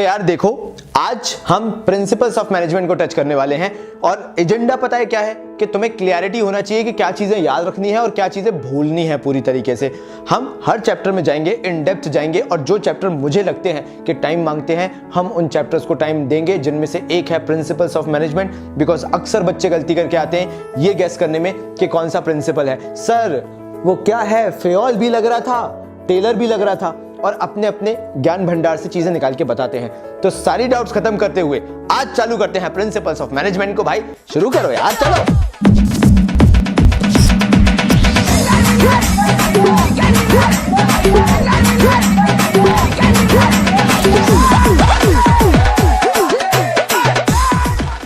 तो यार देखो, आज हम प्रिंसिपल्स ऑफ मैनेजमेंट को टच करने वाले हैं और एजेंडा पता है क्या है कि तुम्हें क्लियरिटी होना चाहिए कि क्या चीजें याद रखनी है और क्या चीजें भूलनी है पूरी तरीके से। हम हर चैप्टर में जाएंगे, इन डेप्थ जाएंगे और जो चैप्टर मुझे लगते हैं कि टाइम मांगते हैं हम उन चैप्टर्स को टाइम देंगे, जिनमें से एक है प्रिंसिपल्स ऑफ मैनेजमेंट। बिकॉज अक्सर बच्चे गलती करके आते हैं ये गेस करने में कि कौन सा प्रिंसिपल है। सर वो क्या है, फेयोल भी लग रहा था, टेलर भी लग रहा था, और अपने अपने ज्ञान भंडार से चीजें निकाल के बताते हैं। तो सारी डाउट्स खत्म करते हुए आज चालू करते हैं प्रिंसिपल्स ऑफ मैनेजमेंट को। भाई शुरू करो यार, चलो।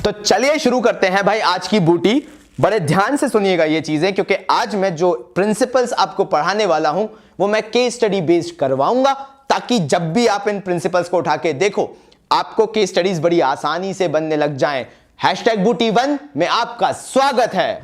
तो चलिए शुरू करते हैं भाई आज की बूटी। बड़े ध्यान से सुनिएगा ये चीजें, क्योंकि आज मैं जो प्रिंसिपल्स आपको पढ़ाने वाला हूं वो मैं केस स्टडी बेस्ड करवाऊंगा, ताकि जब भी आप इन प्रिंसिपल्स को उठा के देखो आपको केस स्टडीज बड़ी आसानी से बनने लग जाएं। #booty1 में आपका स्वागत है।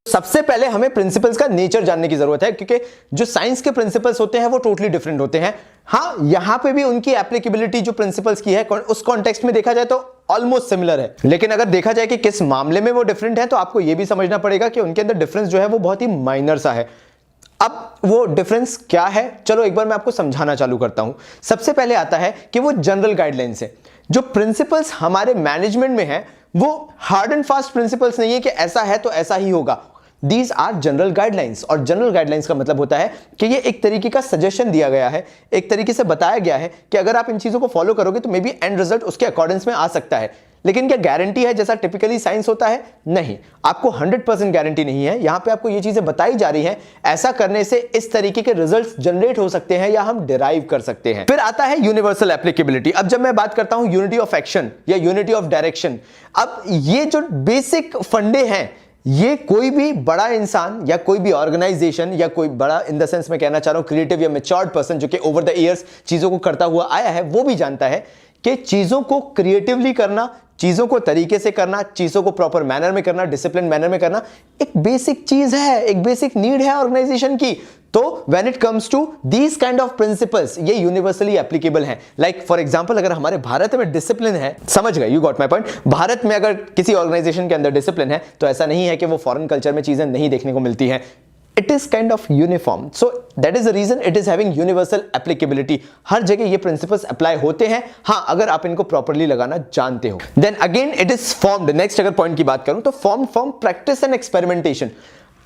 सबसे पहले हमें प्रिंसिपल्स का नेचर जानने की जरूरत है, क्योंकि जो साइंस के प्रिंसिपल्स होते हैं वो टोटली डिफरेंट होते हैं। हाँ, यहां पे भी उनकी एप्लीकेबिलिटी जो प्रिंसिपल्स की है उस कॉन्टेक्स्ट में देखा जाए तो ऑलमोस्ट सिमिलर है, लेकिन अगर देखा जाए कि किस मामले में वो डिफरेंट है तो आपको यह भी समझना पड़ेगा कि उनके अंदर डिफरेंस जो है वो बहुत ही माइनर सा है। अब वो डिफरेंस क्या है, चलो एक बार मैं आपको समझाना चालू करता हूं। सबसे पहले आता है कि वो जनरल गाइडलाइंस है। जो प्रिंसिपल्स हमारे मैनेजमेंट में है वो हार्ड एंड फास्ट प्रिंसिपल्स नहीं है कि ऐसा है तो ऐसा ही होगा। These are जनरल गाइडलाइंस, और जनरल गाइडलाइंस का मतलब होता है कि ये एक तरीके का सजेशन दिया गया है, एक तरीके से बताया गया है कि अगर आप इन चीजों को फॉलो करोगे तो मे बी एंड रिजल्ट उसके अकॉर्डेंस में आ सकता है। लेकिन क्या गारंटी है जैसा टिपिकली साइंस होता है? नहीं, आपको 100% गारंटी नहीं है। यहां पे आपको ये चीजें बताई जा रही हैं, ऐसा करने से इस तरीके के रिजल्ट्स जनरेट हो सकते हैं या हम डिराइव कर सकते हैं। फिर आता है यूनिवर्सल एप्लीकेबिलिटी। अब जब मैं बात करता हूं यूनिटी ऑफ एक्शन या यूनिटी ऑफ डायरेक्शन, अब ये जो बेसिक फंडे हैं ये कोई भी बड़ा इंसान या कोई भी ऑर्गेनाइजेशन या कोई बड़ा इन द सेंस में कहना चाह रहा हूं क्रिएटिव या मैच्योर्ड पर्सन जो कि ओवर द ईयर्स चीजों को करता हुआ आया है, वो भी जानता है कि चीजों को क्रिएटिवली करना, चीजों को तरीके से करना, चीजों को प्रॉपर मैनर में करना, डिसिप्लिन मैनर में करना एक बेसिक चीज है, एक बेसिक नीड है ऑर्गेनाइजेशन की। तो when it comes to these kind of principles ये यूनिवर्सली एप्लीकेबल हैं। लाइक फॉर एग्जांपल, अगर हमारे भारत में डिसिप्लिन है, समझ गए, you got my point. Bharat में अगर किसी ऑर्गेनाइजेशन के अंदर डिसिप्लिन है तो ऐसा नहीं है कि वो फॉरेन कल्चर में चीजें नहीं देखने को मिलती हैं। It is kind of uniform, so that is the reason it is having universal applicability. हर जगह ये principles apply होते हैं, हाँ, अगर आप इनको properly लगाना जानते हो। Then again it is formed. Next अगर point की बात करूं तो formed from practice and experimentation.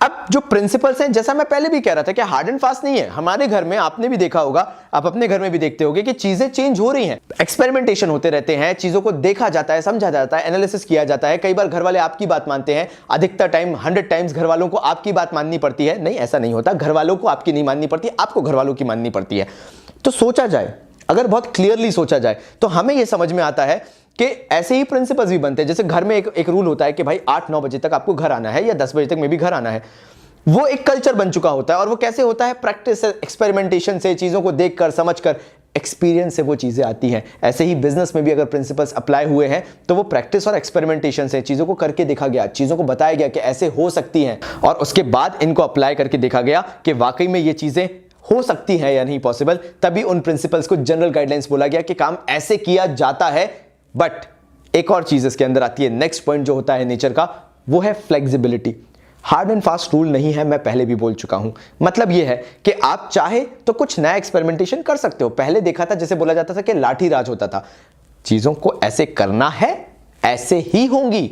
अब जो प्रिंसिपल्स हैं, जैसा मैं पहले भी कह रहा था कि हार्ड एंड फास्ट नहीं है। हमारे घर में आपने भी देखा होगा, आप अपने घर में भी देखते होगे कि चीजें चेंज हो रही हैं, एक्सपेरिमेंटेशन होते रहते हैं, चीजों को देखा जाता है, समझा जाता है, एनालिसिस किया जाता है। कई बार घर वाले आपकी बात मानते हैं, अधिकतर टाइम 100 टाइम्स घर वालों को आपकी बात माननी पड़ती है। नहीं, ऐसा नहीं होता, घर वालों को आपकी नहीं माननी पड़ती, आपको घर वालों की माननी पड़ती है। तो सोचा जाए, अगर बहुत क्लियरली सोचा जाए तो हमें यह समझ में आता है कि ऐसे ही प्रिंसिपल्स भी बनते हैं। जैसे घर में एक रूल होता है कि भाई 8-9 बजे तक आपको घर आना है या 10 बजे तक में भी घर आना है। वो एक कल्चर बन चुका होता है, और वो कैसे होता है? प्रैक्टिस, एक्सपेरिमेंटेशन से, चीजों को देखकर, समझकर, एक्सपीरियंस से वो चीजें आती हैं। ऐसे ही बिजनेस में भी अगर प्रिंसिपल्स अप्लाई हुए हैं तो वो प्रैक्टिस और एक्सपेरिमेंटेशन से, चीजों को करके देखा गया, चीजों को बताया गया कि ऐसे हो सकती हैं, और उसके बाद इनको अप्लाई करके देखा गया कि वाकई में ये चीजें हो सकती हैं या नहीं पॉसिबल। तभी उन प्रिंसिपल्स को जनरल गाइडलाइंस बोला गया कि काम ऐसे किया जाता है। बट एक और चीज इसके अंदर आती है, नेक्स्ट पॉइंट जो होता है नेचर का, वो है flexibility. Hard and fast rule नहीं है, मैं पहले भी बोल चुका हूं। मतलब यह है कि आप चाहे तो कुछ नया एक्सपेरिमेंटेशन कर सकते हो। पहले देखा था, जैसे बोला जाता था कि लाठी राज होता था, चीजों को ऐसे करना है, ऐसे ही होंगी,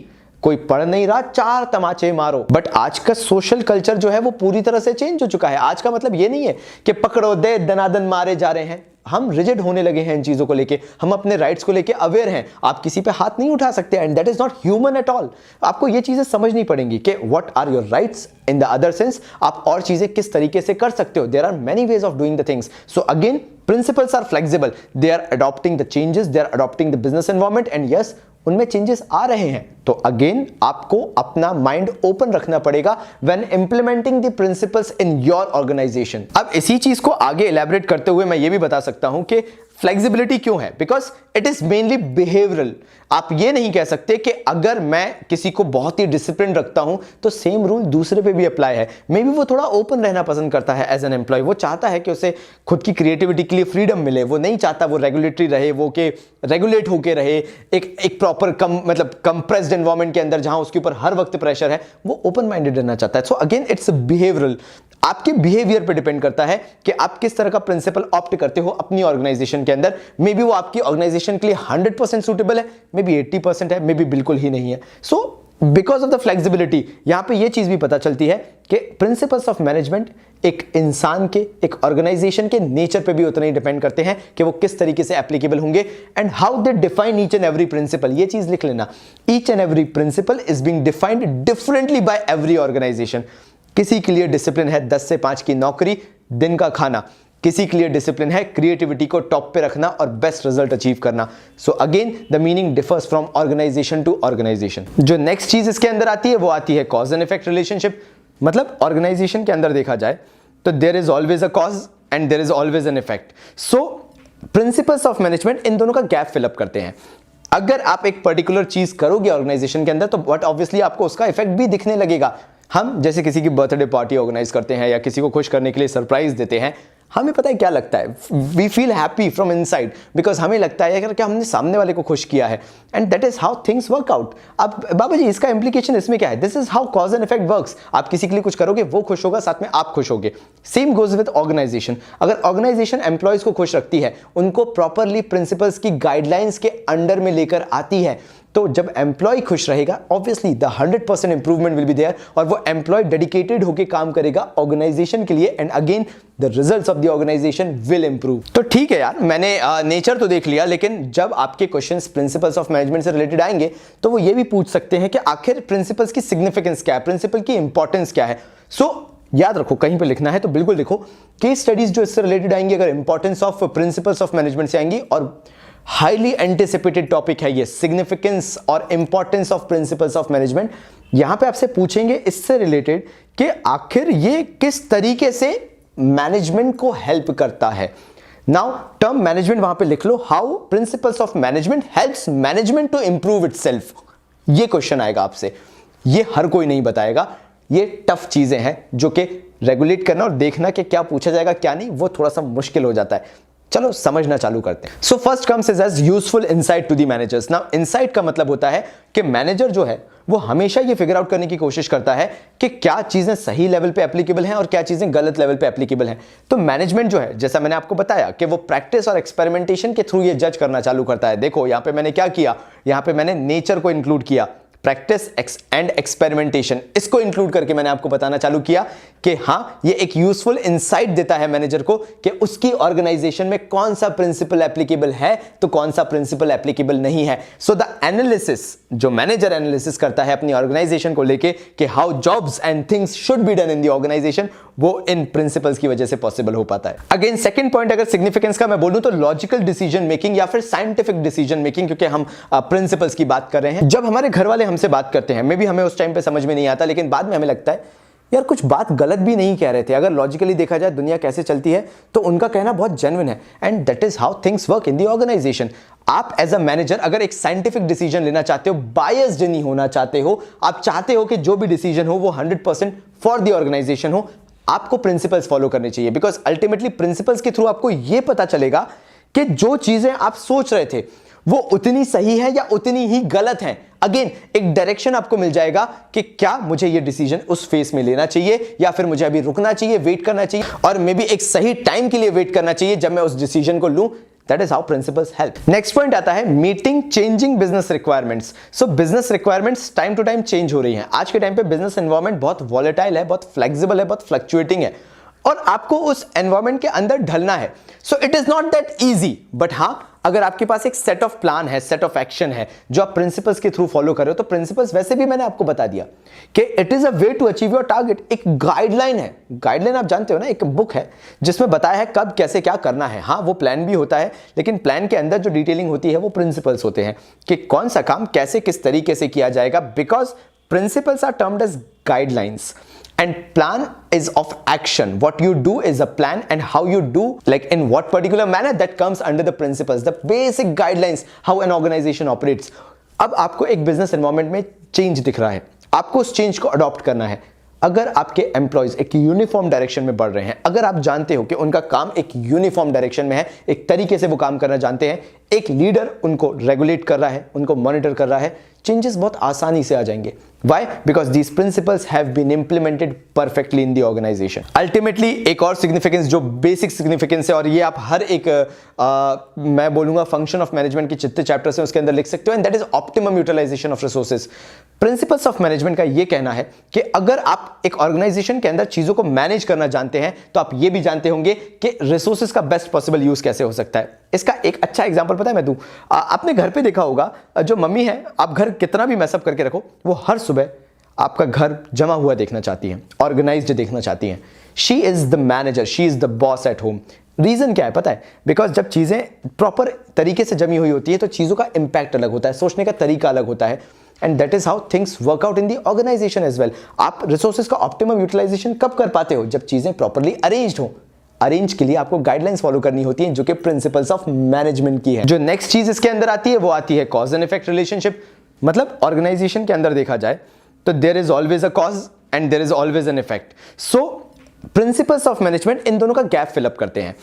कोई पढ़ नहीं रहा, 4 तमाचे मारो। बट आज का सोशल कल्चर जो है वो पूरी तरह से चेंज हो चुका है। आज का मतलब ये नहीं है कि पकड़ो दे दनादन मारे जा रहे हैं। हम रिजिड होने लगे हैं इन चीजों को लेके, हम अपने राइट्स को लेके अवेयर हैं। आप किसी पे हाथ नहीं उठा सकते, and that is not human at all. आपको ये चीजें समझनी पड़ेंगी कि what are your rights in the other sense, आप और चीजें किस तरीके से कर सकते हो। There are many ways of doing the things. So again, principles are flexible, they are adopting the changes, they are adopting the business environment, and yes, उनमें चेंजेस आ रहे हैं। तो अगेन आपको अपना माइंड ओपन रखना पड़ेगा when implementing the principles in your organisation. अब इसी चीज को आगे इलैबोरेट करते हुए मैं ये भी बता सकता हूं कि फ्लेक्सिबिलिटी क्यों है? Because it is mainly behavioural. आप ये नहीं कह सकते कि अगर मैं किसी को बहुत ही डिसिप्लिन रखता हूं तो सेम रूल दूसरे पे भी अप्लाई है। मे बी वो थोड़ा ओपन रहना पसंद करता है एज एन एम्प्लॉय, वो चाहता है कि उसे खुद की क्रिएटिविटी के लिए फ्रीडम मिले, वो नहीं चाहता वो रेगुलेटरी रहे, वो के रेगुलेट होके रहे एक प्रॉपर मतलब कंप्रेस्ड एनवायरनमेंट के अंदर जहां उसके ऊपर हर वक्त प्रेशर है, वो ओपन माइंडेड रहना चाहता है। सो अगेन इट्स बिहेवियरल, आपके बिहेवियर पे डिपेंड करता है कि आप किस तरह का प्रिंसिपल ऑप्ट करते हो अपनी ऑर्गेनाइजेशन के अंदर। मे बी वो आपकी ऑर्गेनाइजेशन के लिए 100% सूटेबल है, मे बी 80% है, मे बी बिल्कुल ही नहीं है। So because of the flexibility यहां पे ये चीज भी पता चलती है कि प्रिंसिपल्स ऑफ मैनेजमेंट एक इंसान के, एक ऑर्गेनाइजेशन के नेचर पे भी उतना ही डिपेंड करते हैं कि वो किस तरीके से एप्लीकेबल होंगे and how they define each and every principle. ये चीज लिख लेना, each and every principle is being defined differently by every organisation. किसी के लिए डिसिप्लिन है 10 से 5 की नौकरी, दिन का खाना, किसी के लिए डिसिप्लिन है क्रिएटिविटी को टॉप पे रखना और बेस्ट रिजल्ट अचीव करना। So again the meaning differs from organisation to organisation. जो नेक्स्ट चीज इसके अंदर आती है वो आती है कॉज एंड इफेक्ट रिलेशनशिप। मतलब ऑर्गेनाइजेशन के अंदर देखा जाए तो there is always a cause and there is always an effect. So principles of management in दोनों का गैप फिलअप करते हैं। अगर आप एक पर्टिकुलर चीज करोगे ऑर्गेनाइजेशन के अंदर तो बट ऑब्वियसली आपको उसका इफेक्ट भी दिखने लगेगा। हम जैसे किसी की बर्थडे पार्टी ऑर्गेनाइज करते हैं या किसी को खुश करने के लिए सरप्राइज देते हैं, हमें पता है क्या लगता है, we feel happy from inside because हमें लगता है कि हमने सामने वाले को खुश किया है and that is how things work out. अब बाबा जी इसका इंप्लीकेशन इसमें क्या है? This is how cause and effect works. आप किसी के लिए कुछ करोगे वो खुश होगा, साथ में आप खुश होगे। Same goes with organisation. अगर ऑर्गेनाइजेशन एम्प्लॉयज को खुश रखती है, उनको प्रॉपरली प्रिंसिपल्स की गाइडलाइंस के अंडर में लेकर आती है, तो जब एम्प्लॉय खुश रहेगा obviously the 100% improvement will be there और वो एम्प्लॉय डेडिकेटेड होकर काम करेगा ऑर्गेनाइजेशन के लिए and again the results of the organisation will improve. तो ठीक है यार, मैंने नेचर तो देख लिया, लेकिन जब आपके क्वेश्चंस प्रिंसिपल्स ऑफ मैनेजमेंट से रिलेटेड आएंगे तो वो ये भी पूछ सकते हैं कि आखिर प्रिंसिपल्स की सिग्निफिकेंस क्या है, प्रिंसिपल की इंपॉर्टेंस क्या है। सो याद रखो, कहीं पे लिखना है तो बिल्कुल लिखो, केस स्टडीज जो इससे रिलेटेड आएंगी अगर importance of principles of management से आएंगी, और हाईली एंटिसिपेटेड टॉपिक है ये, सिग्निफिकेंस और importance of principles of management. यहां पे आपसे पूछेंगे इससे रिलेटेड कि आखिर ये किस तरीके से मैनेजमेंट को हेल्प करता है। नाउ टर्म मैनेजमेंट वहां पे लिख लो, how principles of management helps management to improve itself. ये क्वेश्चन आएगा आपसे, ये हर कोई नहीं बताएगा, ये टफ चीजें हैं जो कि रेगुलेट करना और देखना कि क्या पूछा जाएगा क्या नहीं, वो थोड़ा सा मुश्किल हो जाता है। चलो समझना चालू करते हैं। So first comes is as useful insight to the managers. Now insight का मतलब होता है कि मैनेजर जो है वो हमेशा ये फिगर आउट करने की कोशिश करता है कि क्या चीजें सही लेवल पे एप्लीकेबल हैं और क्या चीजें गलत लेवल पे एप्लीकेबल हैं। तो मैनेजमेंट जो है, जैसा मैंने आपको बताया कि वो प्रैक्टिस और एक्सपेरिमेंटेशन के थ्रू ये जज करना चालू करता है। देखो यहां पे मैंने क्या किया, यहां पे मैंने नेचर को इंक्लूड किया, प्रैक्टिस एंड एक्सपेरिमेंटेशन, इसको इंक्लूड करके मैंने आपको बताना चालू किया कि हां ये एक यूजफुल इनसाइट देता है मैनेजर को कि उसकी ऑर्गेनाइजेशन में कौन सा प्रिंसिपल एप्लीकेबल है तो कौन सा प्रिंसिपल एप्लीकेबल नहीं है। सो द एनालिसिस, जो मैनेजर एनालिसिस करता है अपनी ऑर्गेनाइजेशन को लेके कि how jobs and things should be done in the organisation, वो इन प्रिंसिपल्स की वजह से पॉसिबल हो पाता है। अगेन सेकंड पॉइंट अगर सिग्निफिकेंस का मैं बोलूं तो लॉजिकल डिसीजन मेकिंग या फिर साइंटिफिक डिसीजन मेकिंग, क्योंकि हम प्रिंसिपल्स की बात कर रहे हैं। जब हमारे घर वाले हमसे बात करते हैं, मे बी हमें उस टाइम पे समझ में नहीं आता, लेकिन बाद में हमें लगता है यार कुछ बात गलत भी नहीं कह रहे थे। अगर लॉजिकली देखा जाए दुनिया कैसे चलती है तो उनका कहना बहुत जेन्युइन है and that is how things work in the organisation. आप एज अ मैनेजर अगर एक साइंटिफिक डिसीजन लेना चाहते हो, बायस्ड नहीं होना चाहते हो, आप चाहते हो कि जो भी डिसीजन हो वो 100% फॉर द ऑर्गेनाइजेशन हो, आपको प्रिंसिपल्स फॉलो करने चाहिए। बिकॉज अल्टीमेटली प्रिंसिपल्स के थ्रू आपको यह पता चलेगा कि जो चीजें आप सोच रहे थे वो उतनी सही है या उतनी ही गलत है। अगेन एक डायरेक्शन आपको मिल जाएगा कि क्या मुझे ये डिसीजन उस फेस में लेना चाहिए या फिर मुझे अभी रुकना चाहिए, वेट करना चाहिए, और मे बी एक सही टाइम के लिए वेट करना चाहिए जब मैं उस डिसीजन को लूं। That is how principles help. Next point आता है meeting changing business requirements. So business requirements time to time change हो रही हैं। आज के टाइम पे बिजनेस एनवायरनमेंट बहुत वॉलेटाइल है, बहुत फ्लेक्सिबल है, बहुत फ्लक्चुएटिंग है और आपको उस एनवायरनमेंट के अंदर ढलना है। So it is not that easy, but हाँ अगर आपके पास एक सेट ऑफ प्लान है, सेट ऑफ एक्शन है जो आप प्रिंसिपल्स के थ्रू फॉलो कर रहे हो, तो प्रिंसिपल्स वैसे भी मैंने आपको बता दिया कि it is a way to achieve your target. एक गाइडलाइन है, गाइडलाइन आप जानते हो ना, एक बुक है जिसमें बताया है कब कैसे क्या करना है। हाँ वो प्लान भी होता है, लेकिन प्लान के अंदर जो डिटेलिंग होती है वो प्रिंसिपल्स होते हैं कि कौन सा काम कैसे किस तरीके से किया जाएगा। Because principles are termed as guidelines And plan is of action. What you do is a plan, and how you do, like in what particular manner, that comes under the principles, the basic guidelines how an organization operates. अब आपको एक business environment में change दिख रहा है, आपको उस change को अडॉप्ट करना है। अगर आपके एम्प्लॉयज एक यूनिफॉर्म डायरेक्शन में बढ़ रहे हैं, अगर आप जानते हो कि उनका काम एक यूनिफॉर्म डायरेक्शन में है, एक तरीके से वो काम करना जानते हैं, एक लीडर उनको रेगुलेट कर रहा है, उनको मॉनिटर कर रहा है, चेंजेस बहुत आसानी से आ जाएंगे। Why? Because these principles have been implemented perfectly in the organization. Ultimately, एक और significance जो basic significance है, और ये आप हर एक मैं बोलूंगा फंक्शन ऑफ मैनेजमेंट के जितने चैप्टर्स हैं उसके अंदर लिख सकते हो, and that is optimum utilisation of resources. Principles of management का ये कहना है कि अगर आप एक ऑर्गेनाइजेशन के अंदर चीजों को मैनेज करना जानते हैं तो आप ये भी जानते होंगे कि रिसोर्सेज का बेस्ट पॉसिबल यूज कैसे हो सकता है। इसका एक अच्छा एग्जांपल पता है मैं दूं, आपने घर पे देखा होगा, जो मम्मी है, आप घर कितना भी मैसअप करके रखो, वो हर सुबह आपका घर जमा हुआ देखना चाहती हैं, ऑर्गेनाइज्ड देखना चाहती हैं। She is the manager, she is the boss at home. Reason क्या है पता है? बिकॉज जब चीजें प्रॉपर तरीके से जमी हुई होती है तो चीजों का इंपैक्ट अलग होता है, सोचने का तरीका अलग होता है, and that is how things work out in the organisation as well. आप रिसोर्सेज का ऑप्टिमम यूटिलाइजेशन कब कर पाते हो? जब चीजें प्रॉपरली अरेंज्ड हो। अरेंज के लिए आपको गाइडलाइंस फॉलो करनी होती है, जो कि प्रिंसिपल्स ऑफ मैनेजमेंट की है। जो नेक्स्ट चीज इसके अंदर आती है वो आती है कॉज एंड इफेक्ट रिलेशनशिप। मतलब ऑर्गेनाइजेशन के अंदर देखा जाए तो there is always a cause and there is always an effect. So principles of management in दोनों का गैप फिलअप करते हैं।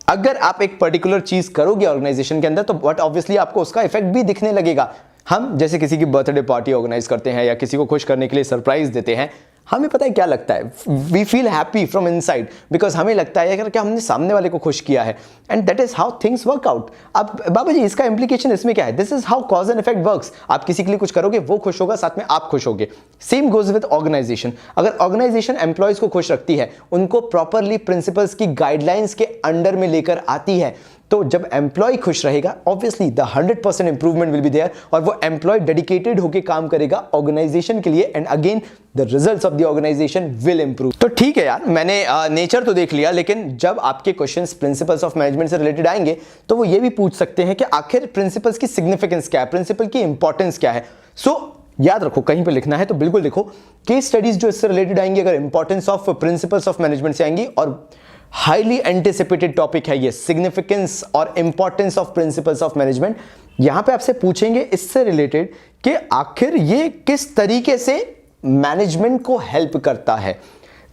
अगर आप एक पर्टिकुलर चीज करोगे ऑर्गेनाइजेशन के अंदर तो बट ऑब्वियसली आपको उसका इफेक्ट भी दिखने लगेगा। हम जैसे किसी की बर्थडे पार्टी ऑर्गेनाइज करते हैं या किसी को खुश करने के लिए सरप्राइज देते हैं, हमें पता है क्या लगता है, we feel happy from inside, because हमें लगता है कि हमने सामने वाले को खुश किया है, and that is how things work out. अब बाबा जी इसका इंप्लीकेशन इसमें क्या है? This is how cause and effect works. आप किसी के लिए कुछ करोगे, वो खुश होगा, साथ में आप खुश होगे। Same goes with organisation. अगर ऑर्गेनाइजेशन एम्प्लॉयज को खुश रखती है, उनको प्रॉपरली प्रिंसिपल्स की गाइडलाइंस के अंडर में लेकर आती है, तो जब एम्प्लॉय खुश रहेगा obviously the 100% improvement will be there, और वो एम्प्लॉय डेडिकेटेड होकर काम करेगा ऑर्गेनाइजेशन के लिए, and again the results of the organisation will improve. तो ठीक है यार, मैंने नेचर तो देख लिया, लेकिन जब आपके क्वेश्चंस प्रिंसिपल्स ऑफ मैनेजमेंट से रिलेटेड आएंगे तो वो ये भी पूछ सकते हैं कि आखिर प्रिंसिपल्स की सिग्निफिकेंस क्या है, प्रिंसिपल की इंपॉर्टेंस क्या है। सो याद रखो, कहीं पे लिखना है तो बिल्कुल लिखो, केस स्टडीज जो इससे रिलेटेड आएंगी अगर importance of principles of management से आएंगी, और हाईली एंटिसिपेटेड टॉपिक है ये, सिग्निफिकेंस और importance of principles of management. यहां पे आपसे पूछेंगे इससे रिलेटेड कि आखिर ये किस तरीके से मैनेजमेंट को हेल्प करता है।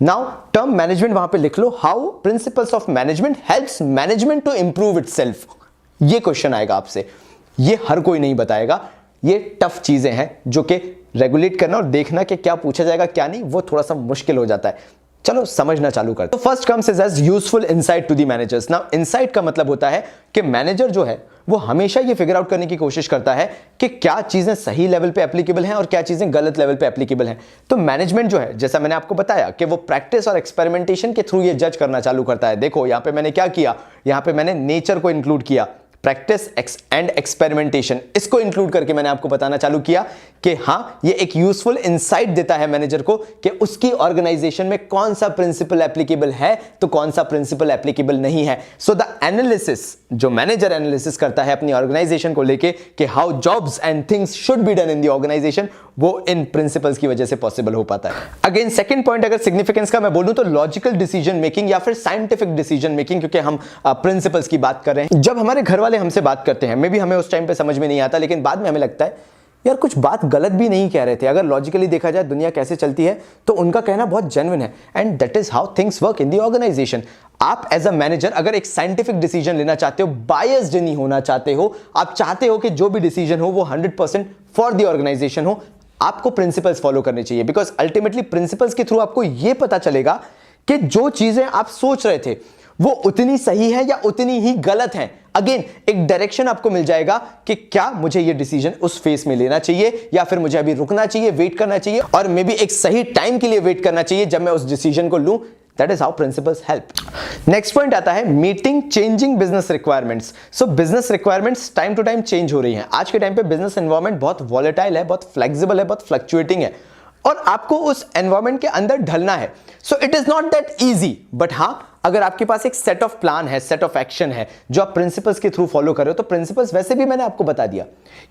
नाउ टर्म मैनेजमेंट वहां पे लिख लो, how principles of management helps management to improve itself. ये क्वेश्चन आएगा आपसे, ये हर कोई नहीं बताएगा, ये टफ चीजें हैं जो कि रेगुलेट करना और देखना कि क्या पूछा जाएगा क्या नहीं, वो थोड़ा सा मुश्किल हो जाता है। चलो समझना चालू करते हैं। तो first comes is as useful insight to the managers. Now insight का मतलब होता है कि मैनेजर जो है वो हमेशा ये फिगर आउट करने की कोशिश करता है कि क्या चीजें सही लेवल पे एप्लीकेबल हैं और क्या चीजें गलत लेवल पे एप्लीकेबल हैं। तो मैनेजमेंट जो है, जैसा मैंने आपको बताया कि वो प्रैक्टिस और एक्सपेरिमेंटेशन के थ्रू ये जज करना चालू करता है। देखो यहां पे मैंने क्या किया, यहां पे मैंने नेचर को इंक्लूड किया, प्रैक्टिस एंड एक्सपेरिमेंटेशन, इसको इंक्लूड करके मैंने आपको बताना चालू किया कि हाँ ये एक यूजफुल इंसाइट देता है मैनेजर को कि उसकी ऑर्गेनाइजेशन में कौन सा प्रिंसिपल एप्लीकेबल है तो कौन सा प्रिंसिपल एप्लीकेबल नहीं है। सो द एनालिसिस, जो मैनेजर एनालिसिस करता है अपनी ऑर्गेनाइजेशन को लेके कि how jobs and things should be done in the organisation, वो इन प्रिंसिपल्स की वजह से पॉसिबल हो पाता है। अगेन सेकंड पॉइंट अगर सिग्निफिकेंस का मैं बोलूं तो लॉजिकल डिसीजन मेकिंग या फिर साइंटिफिक डिसीजन मेकिंग, क्योंकि हम प्रिंसिपल्स की बात कर रहे हैं। जब हमारे घर वाले हमसे बात करते हैं, मे बी हमें उस टाइम पे समझ में नहीं आता, लेकिन बाद में हमें लगता है यार कुछ बात गलत भी नहीं कह रहे थे। अगर लॉजिकली देखा जाए दुनिया कैसे चलती है तो उनका कहना बहुत जेन्युइन है, and that is how things work in the organisation. आप एज अ मैनेजर अगर एक साइंटिफिक डिसीजन लेना चाहते हो, बायस्ड नहीं होना चाहते हो, आप चाहते हो कि जो भी डिसीजन हो वो 100% फॉर द ऑर्गेनाइजेशन हो, आपको प्रिंसिपल्स फॉलो करने चाहिए। बिकॉज अल्टीमेटली प्रिंसिपल्स के थ्रू आपको यह पता चलेगा कि जो चीजें आप सोच रहे थे वो उतनी सही है या उतनी ही गलत है। अगेन एक डायरेक्शन आपको मिल जाएगा कि क्या मुझे ये डिसीजन उस फेस में लेना चाहिए या फिर मुझे अभी रुकना चाहिए, वेट करना चाहिए, और मे बी एक सही टाइम के लिए वेट करना चाहिए जब मैं उस डिसीजन को लूं। That is how principles help. Next point आता है meeting changing business requirements. So business requirements time to time change हो रही हैं। आज के टाइम पे बिजनेस एनवायरनमेंट बहुत वॉलेटाइल है, बहुत फ्लेक्सिबल है, बहुत फ्लक्चुएटिंग है। और आपको उस एनवायरमेंट के अंदर ढलना है। So it is not that easy, but हां, अगर आपके पास एक सेट ऑफ प्लान है, सेट ऑफ एक्शन है जो आप प्रिंसिपल्स के थ्रू फॉलो कर रहे हो, तो प्रिंसिपल्स वैसे भी मैंने आपको बता दिया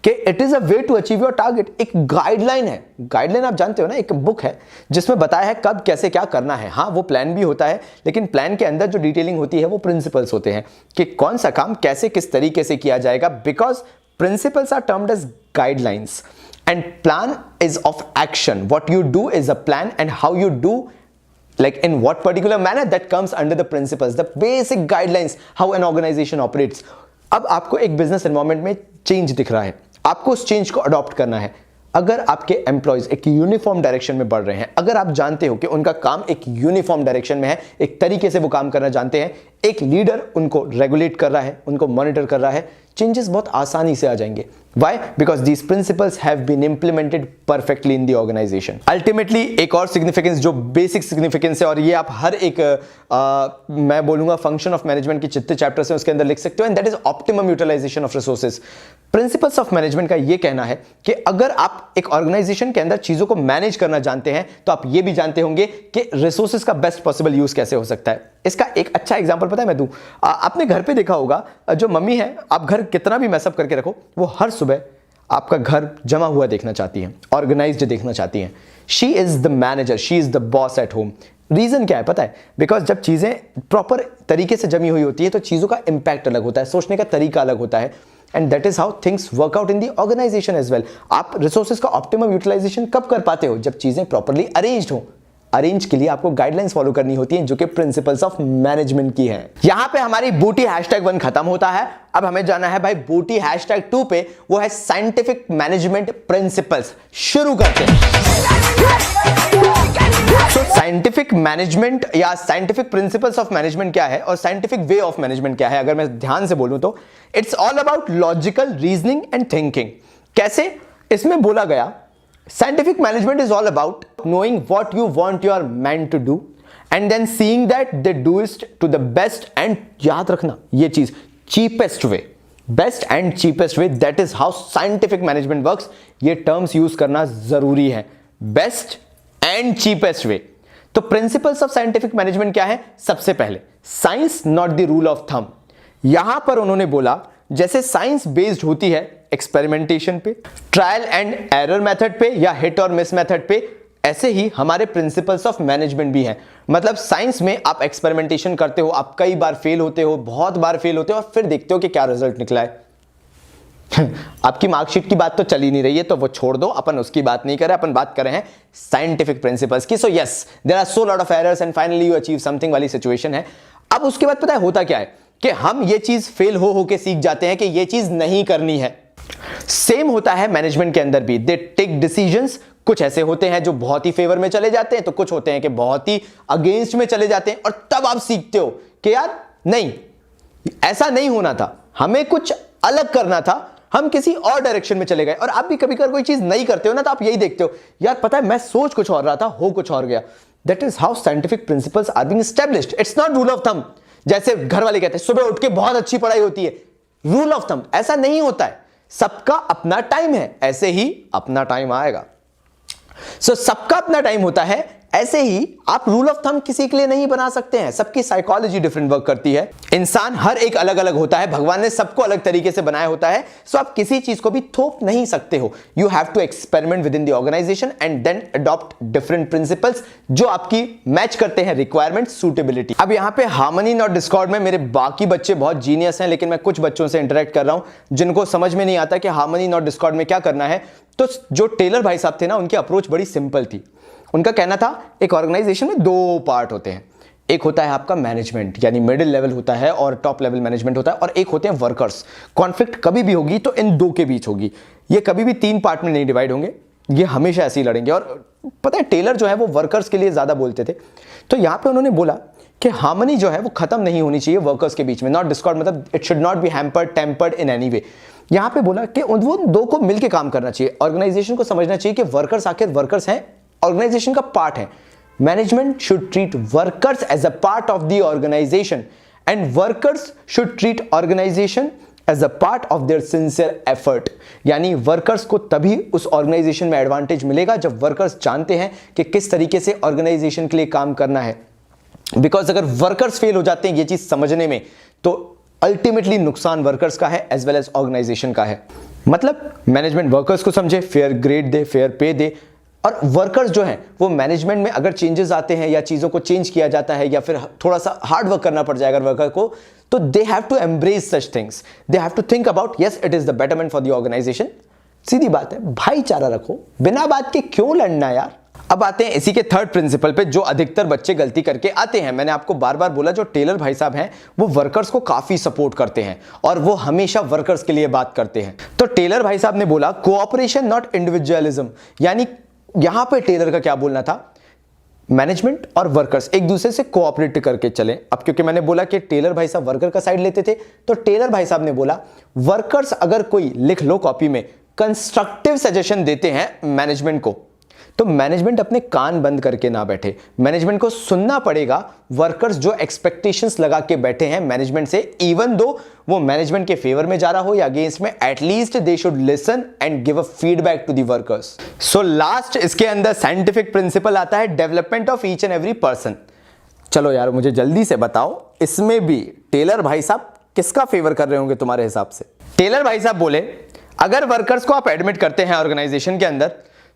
कि it is a way to achieve your target. एक गाइडलाइन है, गाइडलाइन आप जानते हो ना, एक बुक है जिसमें बताया है कब कैसे क्या करना है। हाँ, वो प्लान भी होता है, लेकिन प्लान के अंदर जो डिटेलिंग होती है वो प्रिंसिपल्स होते हैं कि कौन सा काम कैसे किस तरीके से किया जाएगा, because principles are termed as guidelines and plan is of action. What you do is a plan, and how you do, like in what particular manner, that comes under the principles, the basic guidelines how an organization operates. अब आपको एक business environment में change दिख रहा है, आपको उस change को adopt करना है। अगर आपके एम्प्लॉयज एक यूनिफॉर्म डायरेक्शन में बढ़ रहे हैं, अगर आप जानते हो कि उनका काम एक यूनिफॉर्म डायरेक्शन में है, एक तरीके से वो काम करना जानते हैं, एक लीडर उनको रेगुलेट कर रहा है, उनको मॉनिटर कर रहा है, चेंजेस बहुत आसानी से आ जाएंगे। Why? Because these principles have been implemented perfectly in the organization. Ultimately, एक और सिग्निफिकेंस जो बेसिक सिग्निफिकेंस है, और ये आप हर एक मैं बोलूंगा फंक्शन ऑफ मैनेजमेंट की जितने चैप्टर्स हैं उसके अंदर लिख सकते हो, and that is optimum utilisation of resources. Principles of management का ये कहना है कि अगर आप एक ऑर्गेनाइजेशन के अंदर चीजों को मैनेज करना जानते हैं, तो आप ये भी जानते होंगे कि रिसोर्सेज का बेस्ट पॉसिबल यूज कैसे हो सकता है। इसका एक अच्छा एग्जांपल पता है मैं दूं, आपने घर पे देखा होगा, जो मम्मी है, आप घर कितना भी मैसअप करके रखो, वो हर सुबह आपका घर जमा हुआ देखना चाहती हैं, ऑर्गेनाइज्ड देखना चाहती हैं। She is the manager, she is the boss at home. Reason क्या है पता है? बिकॉज जब चीजें प्रॉपर तरीके से जमी हुई होती है तो चीजों का इंपैक्ट अलग होता है, सोचने का तरीका अलग होता है, and that is how things work out in the organisation as well. आप रिसोर्सेज का ऑप्टिमम यूटिलाइजेशन कब कर पाते हो? जब चीजें प्रॉपरली अरेंज्ड हो। अरेंज के लिए आपको गाइडलाइंस फॉलो करनी होती है, जो कि प्रिंसिपल्स ऑफ मैनेजमेंट की हैं। यहां पे हमारी बूटी #1 खत्म होता है। अब हमें जाना है भाई बूटी #2 पे, वो है साइंटिफिक मैनेजमेंट प्रिंसिपल्स। शुरू करते हैं। सो साइंटिफिक मैनेजमेंट या साइंटिफिक प्रिंसिपल्स ऑफ मैनेजमेंट क्या है और साइंटिफिक वे ऑफ मैनेजमेंट क्या है, अगर मैं ध्यान से बोलूं तो it's all about logical reasoning and thinking. कैसे? इसमें बोला गया scientific management is all about knowing what you want your man to do and then seeing that they do it to the best and याद रखना ये चीज cheapest way, best and cheapest way, that is how scientific management works। ये terms use करना जरूरी है, best and cheapest way। तो principles of scientific management क्या है? सबसे पहले science not the rule of thumb। यहां पर उन्होंने बोला जैसे साइंस बेस्ड होती है एक्सपेरिमेंटेशन पे, ट्रायल एंड एरर मेथड पे या हिट और मिस मेथड पे, ऐसे ही हमारे प्रिंसिपल्स ऑफ मैनेजमेंट भी हैं। मतलब साइंस में आप एक्सपेरिमेंटेशन करते हो, आप कई बार फेल होते हो, बहुत बार फेल होते हो, और फिर देखते हो कि क्या रिजल्ट निकला है। आपकी मार्कशीट की बात तो चल ही नहीं रही है, तो वो छोड़ दो, अपन उसकी बात नहीं कर रहे, अपन बात कर रहे हैं साइंटिफिक प्रिंसिपल्स की। So yes, there are so lot of errors and finally you achieve something वाली सिचुएशन है। अब उसके बाद पता है होता क्या है कि हम ये चीज फेल हो के सीख जाते हैं कि ये चीज नहीं करनी है। सेम होता है मैनेजमेंट के अंदर भी। दे टेक डिसीजंस, कुछ ऐसे होते हैं जो बहुत ही फेवर में चले जाते हैं, तो कुछ होते हैं कि बहुत ही अगेंस्ट में चले जाते हैं, और तब आप सीखते हो कि यार नहीं, ऐसा नहीं होना था, हमें कुछ अलग करना था, हम किसी और डायरेक्शन में चले गए। और आप भी कभी कभी कोई चीज नहीं करते हो ना, तो आप यही देखते हो यार पता है मैं सोच कुछ और रहा था, हो कुछ और गया। That is how scientific principles are being established. It's not rule of thumb. जैसे घर वाले कहते हैं सुबह उठ के बहुत अच्छी पढ़ाई होती है, रूल ऑफ थंब, ऐसा नहीं होता है। सबका अपना टाइम है, ऐसे ही अपना टाइम आएगा। सो सबका अपना टाइम होता है, ऐसे ही आप रूल ऑफ थंब किसी के लिए नहीं बना सकते हैं। सबकी साइकोलॉजी डिफरेंट वर्क करती है। इंसान हर एक अलग अलग होता है, भगवान ने सबको अलग तरीके से बनाया होता है। सो आप किसी चीज को भी थोप नहीं सकते हो। You have to experiment with in the organisation and then adopt different principles जो आपकी मैच करते हैं रिक्वायरमेंट, सूटेबिलिटी। अब यहां पे हार्मनी नॉट डिस्कॉर्ड में मेरे बाकी बच्चे बहुत जीनियस हैं, लेकिन मैं कुछ बच्चों से इंटरेक्ट कर रहा हूं जिनको समझ में नहीं आता कि हार्मनी नॉट डिस्कॉर्ड में क्या करना है। तो जो टेलर भाई साहब थे ना, उनकी अप्रोच बड़ी सिंपल थी। उनका कहना था एक ऑर्गेनाइजेशन में 2 पार्ट होते हैं, एक होता है आपका मैनेजमेंट यानी मिडिल लेवल होता है और टॉप लेवल मैनेजमेंट होता है, और एक होते हैं वर्कर्स। कॉन्फ्लिक्ट कभी भी होगी तो इन 2 के बीच होगी, ये कभी भी 3 पार्ट में नहीं डिवाइड होंगे, ये हमेशा ऐसे ही लड़ेंगे। और पता है टेलर जो है वो वर्कर्स के लिए ज्यादा बोलते थे। तो यहां पे उन्होंने बोला कि हार्मनी जो है वो खत्म नहीं होनी चाहिए वर्कर्स के बीच में, नॉट डिस्कॉर्ड, मतलब it should not be hampered tempered in any way. यहां पे बोला कि वो 2 को मिलकर काम करना चाहिए। ऑर्गेनाइजेशन को समझना चाहिए कि वर्कर्स आखिर वर्कर्स हैं, ऑर्गेनाइजेशन का पार्ट है। Management should treat workers as a part of the organisation and workers should treat organisation as a part of their sincere effort. यानी वर्कर्स को तभी उस ऑर्गेनाइजेशन में एडवांटेज मिलेगा जब वर्कर्स जानते हैं कि किस तरीके से ऑर्गेनाइजेशन के लिए काम करना है। बिकॉज अगर वर्कर्स फेल हो जाते हैं ये चीज समझने में, तो अल्टीमेटली नुकसान वर्कर्स का है एज वेल एज ऑर्गेनाइजेशन का है। मतलब मैनेजमेंट वर्कर्स को समझे, फेयर ग्रेड दे, फेयर पे दे, और वर्कर्स जो हैं वो मैनेजमेंट में अगर चेंजेस आते हैं या चीज़ों को चेंज किया जाता है या फिर थोड़ा सा हार्ड वर्क करना पड़ जाएगा वर्कर को, तो they have to embrace such things, they have to think about yes it is the betterment for the organisation. सीधी बात है, भाईचारा रखो, बिना बात के क्यों लड़ना यार। अब आते हैं इसी के थर्ड प्रिंसिपल पे जो अधिकतर बच्चे गलती करके आते हैं। मैंने आपको बार बार बोला जो टेलर भाई साहब हैं वो वर्कर्स को काफी सपोर्ट करते हैं और वो हमेशा वर्कर्स के लिए बात करते हैं। तो टेलर भाई साहब ने बोला कोऑपरेशन नॉट इंडिविजुअलिज्म, यानी यहां पे टेलर का क्या बोलना था, मैनेजमेंट और वर्कर्स एक दूसरे से कोऑपरेट करके चलें। अब क्योंकि मैंने बोला कि टेलर भाई साहब वर्कर का साइड लेते थे, तो टेलर भाई साहब ने बोला वर्कर्स अगर कोई लिख लो कॉपी में कंस्ट्रक्टिव सजेशन देते हैं मैनेजमेंट को, तो मैनेजमेंट अपने कान बंद करके ना बैठे, मैनेजमेंट को सुनना पड़ेगा। वर्कर्स जो एक्सपेक्टेशंस लगा के बैठे हैं मैनेजमेंट से, इवन दो वो मैनेजमेंट के फेवर में जा रहा हो या अगेंस्ट में, at least they should listen and give a feedback to the workers. So last इसके अंदर साइंटिफिक प्रिंसिपल आता है development of each and every person. चलो यार मुझे जल्दी से बताओ, इसमें भी टेलर भाई साहब किसका फेवर कर रहे होंगे तुम्हारे हिसाब से? टेलर भाई साहब बोले अगर वर्कर्स को आप एडमिट करते हैं ऑर्गेनाइजेशन के अंदर,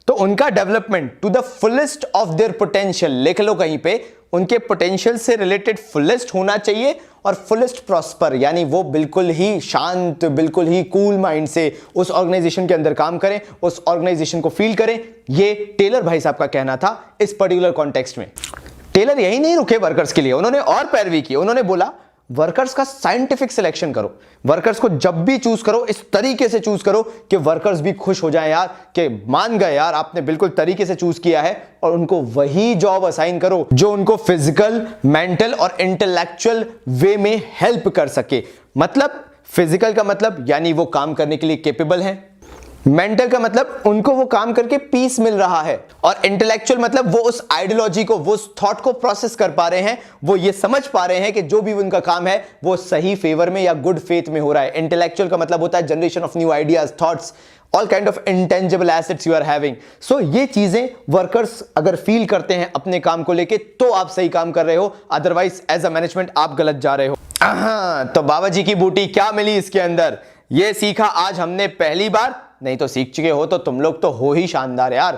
तो उनका development to the fullest of their potential, लिख लो कहीं पे, उनके पोटेंशियल से रिलेटेड फुलेस्ट होना चाहिए और फुलेस्ट प्रॉस्पर, यानी वो बिल्कुल ही शांत, बिल्कुल ही कूल माइंड से उस ऑर्गेनाइजेशन के अंदर काम करें, उस ऑर्गेनाइजेशन को फील करें। ये टेलर भाई साहब का कहना था इस पर्टिकुलर कॉन्टेक्स्ट में। टेलर यही नहीं रुके वर्कर्स के लिए, उन्होंने और पैरवी की। उन्होंने बोला वर्कर्स का साइंटिफिक सिलेक्शन करो, वर्कर्स को जब भी चूज करो इस तरीके से चूज करो कि वर्कर्स भी खुश हो जाएं यार, कि मान गए यार आपने बिल्कुल तरीके से चूज किया है, और उनको वही जॉब असाइन करो जो उनको फिजिकल, मेंटल और इंटेलेक्चुअल वे में हेल्प कर सके। मतलब फिजिकल का मतलब यानी वो काम करने के लिए केपेबल हैं, मेंटल का मतलब उनको वो काम करके पीस मिल रहा है, और इंटेलेक्चुअल मतलब वो उस आइडियोलॉजी को, वो उस थॉट को प्रोसेस कर पा रहे हैं, वो ये समझ पा रहे हैं कि जो भी उनका काम है वो सही फेवर में या गुड फेथ में हो रहा है। इंटेलेक्चुअल का मतलब होता है generation of new ideas, thoughts, all kind of intangible assets you are having. So ये चीजें वर्कर्स अगर फील करते हैं अपने काम को लेके, तो आप सही काम कर रहे हो, अदरवाइज एज अ मैनेजमेंट आप गलत जा रहे हो। तो बाबा जी की बूटी क्या मिली इसके अंदर, ये सीखा आज हमने पहली बार, नहीं तो सीख चुके हो तो तुम लोग तो हो ही शानदार यार।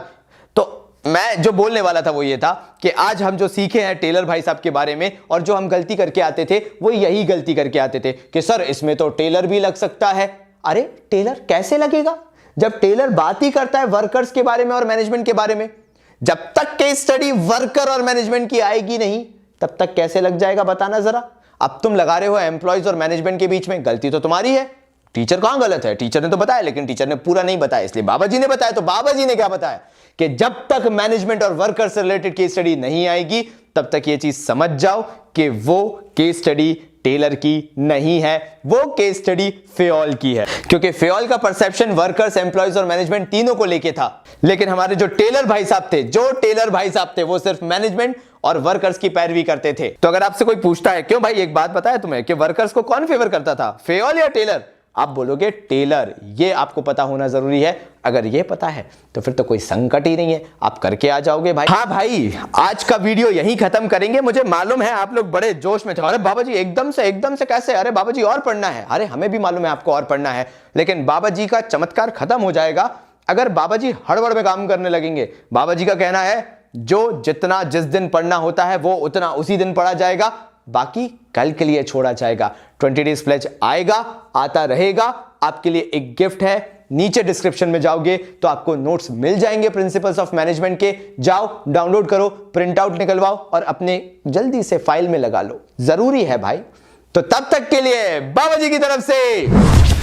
तो मैं जो बोलने वाला था वो ये था कि आज हम जो सीखे हैं टेलर भाई साहब के बारे में, और जो हम गलती करके आते थे वो यही गलती करके आते थे कि सर इसमें तो टेलर भी लग सकता है। अरे टेलर कैसे लगेगा जब टेलर बात ही करता है वर्कर्स के बारे में और मैनेजमेंट के बारे में। जब तक केस स्टडी वर्कर और मैनेजमेंट की आएगी नहीं तब तक कैसे लग जाएगा बताना जरा। अब तुम लगा रहे हो एम्प्लॉयज और मैनेजमेंट के बीच में, गलती तो तुम्हारी है। टीचर कहां गलत है, टीचर ने तो बताया लेकिन टीचर ने पूरा नहीं बताया, इसलिए बाबा जी ने बताया। तो बाबा जी ने क्या बताया कि जब तक मैनेजमेंट और वर्कर से रिलेटेड केस स्टडी नहीं आएगी तब तक ये चीज समझ जाओ कि वो केस स्टडी टेलर की नहीं है, वो केस स्टडी फेओल की है। क्योंकि फेओल का परसेप्शन वर्कर्स, एम्प्लॉयज और मैनेजमेंट तीनों को लेके था, लेकिन हमारे जो टेलर भाई साहब थे वो सिर्फ मैनेजमेंट और वर्कर्स की पैरवी करते थे। तो अगर आपसे कोई पूछता है क्यों भाई एक बात बताया तुम्हें कि वर्कर्स को कौन फेवर करता था, फेओल या टेलर, आप बोलोगे टेलर। ये आपको पता होना जरूरी है। अगर ये पता है तो फिर तो कोई संकट ही नहीं है, आप करके आ जाओगे भाई। हाँ भाई, आज का वीडियो यहीं खत्म करेंगे। मुझे मालूम है आप लोग बड़े जोश में थे, अरे बाबा जी एकदम से कैसे, अरे बाबा जी और पढ़ना है। अरे हमें भी मालूम है आपको और पढ़ना है, लेकिन बाबा जी का चमत्कार खत्म हो जाएगा अगर बाबा जी हड़बड़ में काम करने लगेंगे। बाबा जी का कहना है जो जितना जिस दिन पढ़ना होता है वो उतना उसी दिन पढ़ा जाएगा, बाकी कल के लिए छोड़ा जाएगा। 20 डेज प्लेज आएगा, आता रहेगा। आपके लिए एक गिफ्ट है, नीचे डिस्क्रिप्शन में जाओगे तो आपको नोट्स मिल जाएंगे प्रिंसिपल्स ऑफ मैनेजमेंट के। जाओ डाउनलोड करो, प्रिंट आउट निकलवाओ और अपने जल्दी से फाइल में लगा लो, जरूरी है भाई। तो तब तक के लिए बाबा जी की तरफ से